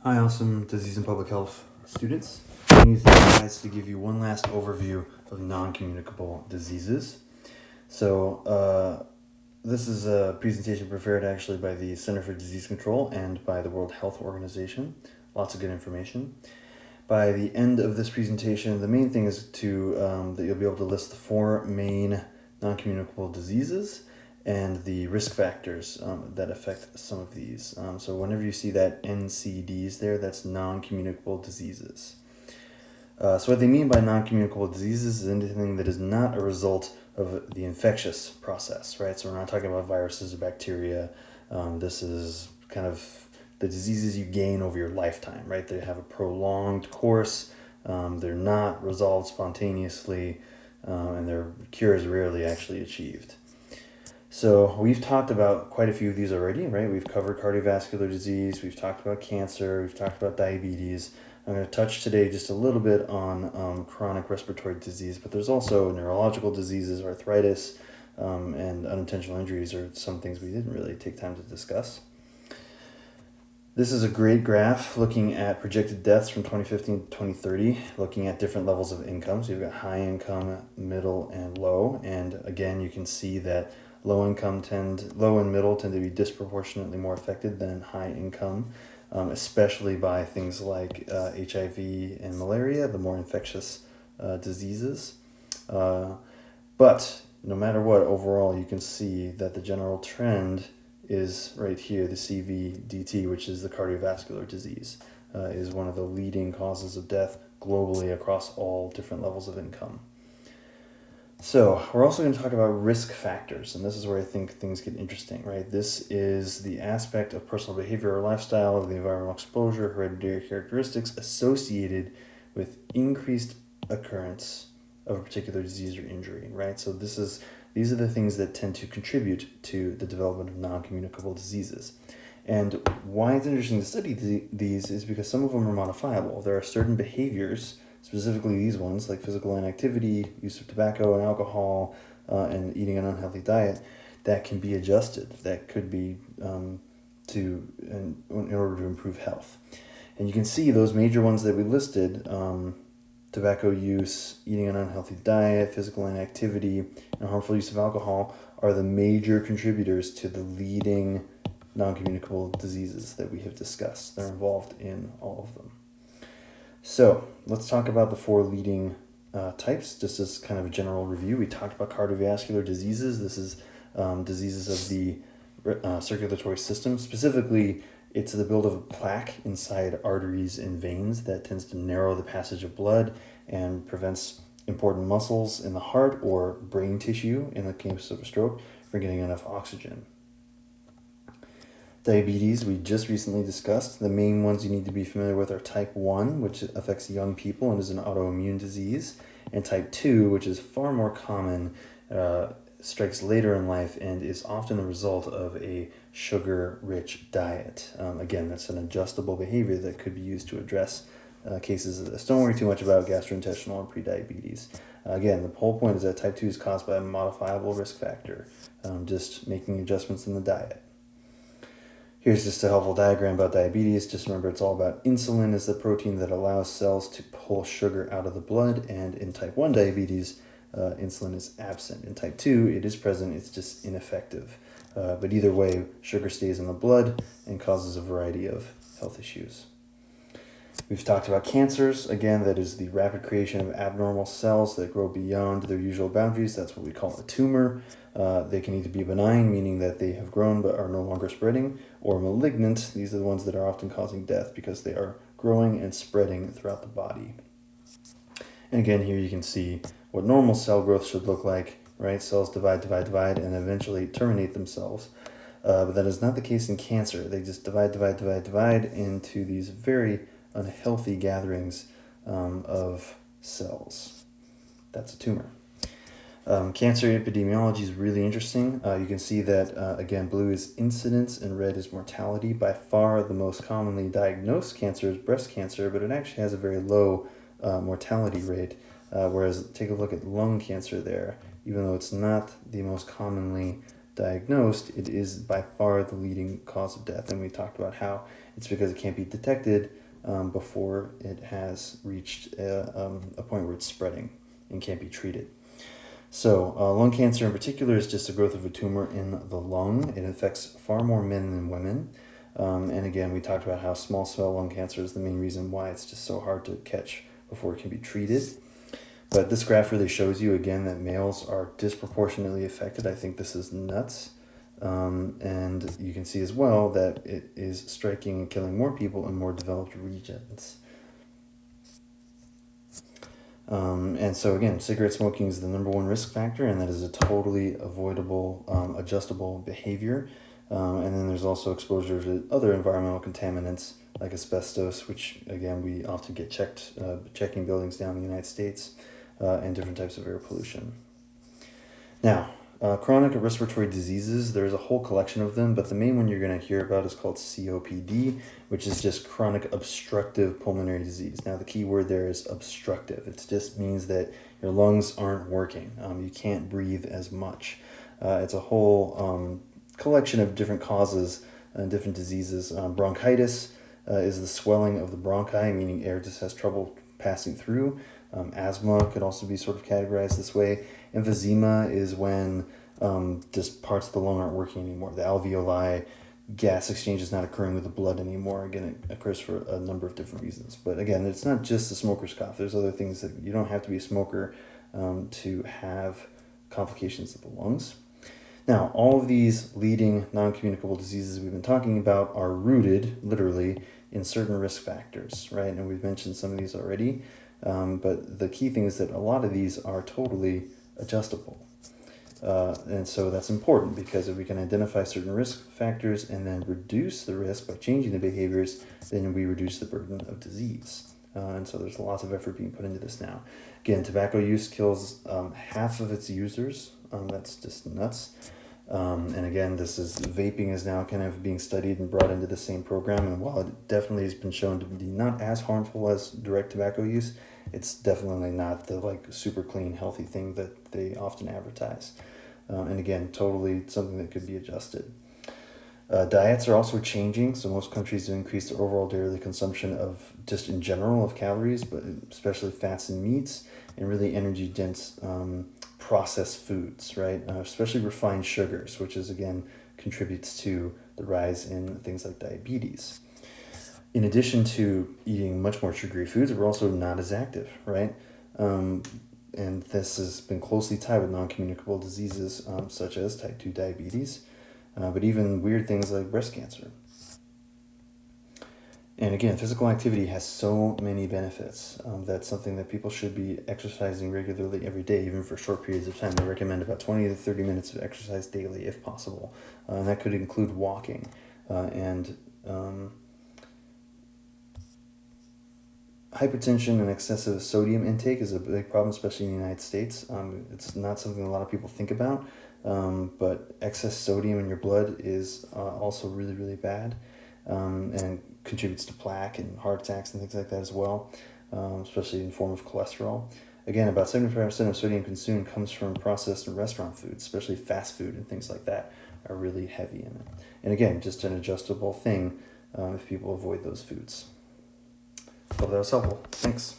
Hi, awesome disease and public health students. I'm using you guys to give you one last overview of non-communicable diseases. This is a presentation prepared actually by the Center for Disease Control and by the World Health Organization. Lots of good information. By the end of this presentation, the main thing is that you'll be able to list the four main non-communicable diseases and the risk factors that affect some of these. So whenever you see that NCDs there, that's non-communicable diseases. So what they mean by non-communicable diseases is anything that is not a result of the infectious process, right? So we're not talking about viruses or bacteria. This is kind of the diseases you gain over your lifetime, right? They have a prolonged course. They're not resolved spontaneously, and their cure is rarely actually achieved. So we've talked about quite a few of these already, right? We've covered cardiovascular disease, we've talked about cancer, we've talked about diabetes. I'm going to touch today just a little bit on chronic respiratory disease, but there's also neurological diseases, arthritis, and unintentional injuries are some things we didn't really take time to discuss. This is a great graph looking at projected deaths from 2015 to 2030, looking at different levels of income. So you've got high income, middle, and low. And again, you can see that low and middle tend to be disproportionately more affected than high income, especially by things like HIV and malaria, the more infectious diseases. But no matter what, overall, you can see that the general trend is right here, the CVDT, which is the cardiovascular disease, is one of the leading causes of death globally across all different levels of income. So we're also going to talk about risk factors, and this is where I think things get interesting, right? This is the aspect of personal behavior or lifestyle, of the environmental exposure, hereditary characteristics associated with increased occurrence of a particular disease or injury, right? So these are the things that tend to contribute to the development of non-communicable diseases. And why it's interesting to study these is because some of them are modifiable. There are certain behaviors, specifically these ones, like physical inactivity, use of tobacco and alcohol, and eating an unhealthy diet, that can be adjusted. That could be in order to improve health. And you can see those major ones that we listed, tobacco use, eating an unhealthy diet, physical inactivity, and harmful use of alcohol are the major contributors to the leading non-communicable diseases that we have discussed. They're involved in all of them. So let's talk about the four leading types, just as kind of a general review. We talked about cardiovascular diseases. This is diseases of the circulatory system. Specifically, it's the build of a plaque inside arteries and veins that tends to narrow the passage of blood and prevents important muscles in the heart or brain tissue, in the case of a stroke, from getting enough oxygen. Diabetes, we just recently discussed. The main ones you need to be familiar with are type 1, which affects young people and is an autoimmune disease, and type 2, which is far more common, strikes later in life and is often the result of a sugar-rich diet. Again, that's an adjustable behavior that could be used to address cases of this. Don't worry too much about gastrointestinal or prediabetes. Again, the whole point is that type 2 is caused by a modifiable risk factor, just making adjustments in the diet. Here's just a helpful diagram about diabetes. Just remember, it's all about insulin is the protein that allows cells to pull sugar out of the blood, and in type 1 diabetes, insulin is absent. In type 2, it is present, it's just ineffective. But either way, sugar stays in the blood and causes a variety of health issues. We've talked about cancers. Again, that is the rapid creation of abnormal cells that grow beyond their usual boundaries. That's what we call a tumor. They can either be benign, meaning that they have grown but are no longer spreading, or malignant. These are the ones that are often causing death because they are growing and spreading throughout the body. And again, here you can see what normal cell growth should look like, right? Cells divide, and eventually terminate themselves. But that is not the case in cancer. They just divide into these very unhealthy gatherings of cells. That's a tumor. Cancer epidemiology is really interesting. You can see that, again, blue is incidence and red is mortality. By far the most commonly diagnosed cancer is breast cancer, but it actually has a very low mortality rate. Whereas take a look at lung cancer there. Even though it's not the most commonly diagnosed, it is by far the leading cause of death. And we talked about how it's because it can't be detected before it has reached a point where it's spreading and can't be treated. So lung cancer in particular is just the growth of a tumor in the lung. It affects far more men than women. And again, we talked about how small cell lung cancer is the main reason why it's just so hard to catch before it can be treated. But this graph really shows you again that males are disproportionately affected. I think this is nuts. And you can see as well that it is striking and killing more people in more developed regions. And so again, cigarette smoking is the number one risk factor, and that is a totally avoidable, adjustable behavior. And then there's also exposure to other environmental contaminants like asbestos, which again we often get checking buildings down in the United States, and different types of air pollution. Now, chronic respiratory diseases, there's a whole collection of them, but the main one you're going to hear about is called COPD, which is just chronic obstructive pulmonary disease. Now, the key word there is obstructive. It just means that your lungs aren't working. You can't breathe as much. It's a whole collection of different causes and different diseases. Bronchitis is the swelling of the bronchi, meaning air just has trouble passing through. Asthma could also be sort of categorized this way. Emphysema is when just parts of the lung aren't working anymore. The alveoli, gas exchange is not occurring with the blood anymore. Again, it occurs for a number of different reasons. But again, it's not just the smoker's cough. There's other things that you don't have to be a smoker to have complications of the lungs. Now, all of these leading non-communicable diseases we've been talking about are rooted, literally, in certain risk factors, right? And we've mentioned some of these already. But the key thing is that a lot of these are totally adjustable. And so that's important because if we can identify certain risk factors and then reduce the risk by changing the behaviors, then we reduce the burden of disease. And so there's lots of effort being put into this now. Again, tobacco use kills half of its users. That's just nuts. And again, vaping is now kind of being studied and brought into the same program. And while it definitely has been shown to be not as harmful as direct tobacco use, it's definitely not the super clean, healthy thing that they often advertise. And again, totally something that could be adjusted. Diets are also changing. So most countries have increased their overall daily consumption of just in general of calories, but especially fats and meats and really energy dense processed foods, right? Especially refined sugars, which is again contributes to the rise in things like diabetes. In addition to eating much more sugary foods, we're also not as active, right? And this has been closely tied with non-communicable diseases such as type 2 diabetes, but even weird things like breast cancer. And again, physical activity has so many benefits. That's something that people should be exercising regularly every day, even for short periods of time. They recommend about 20 to 30 minutes of exercise daily if possible. And that could include walking. Hypertension and excessive sodium intake is a big problem, especially in the United States. It's not something a lot of people think about, but excess sodium in your blood is also really, really bad, and contributes to plaque and heart attacks and things like that as well, especially in the form of cholesterol. Again, about 75% of sodium consumed comes from processed and restaurant foods, especially fast food and things like that are really heavy in it. And again, just an adjustable thing if people avoid those foods. Hope that was helpful. Thanks.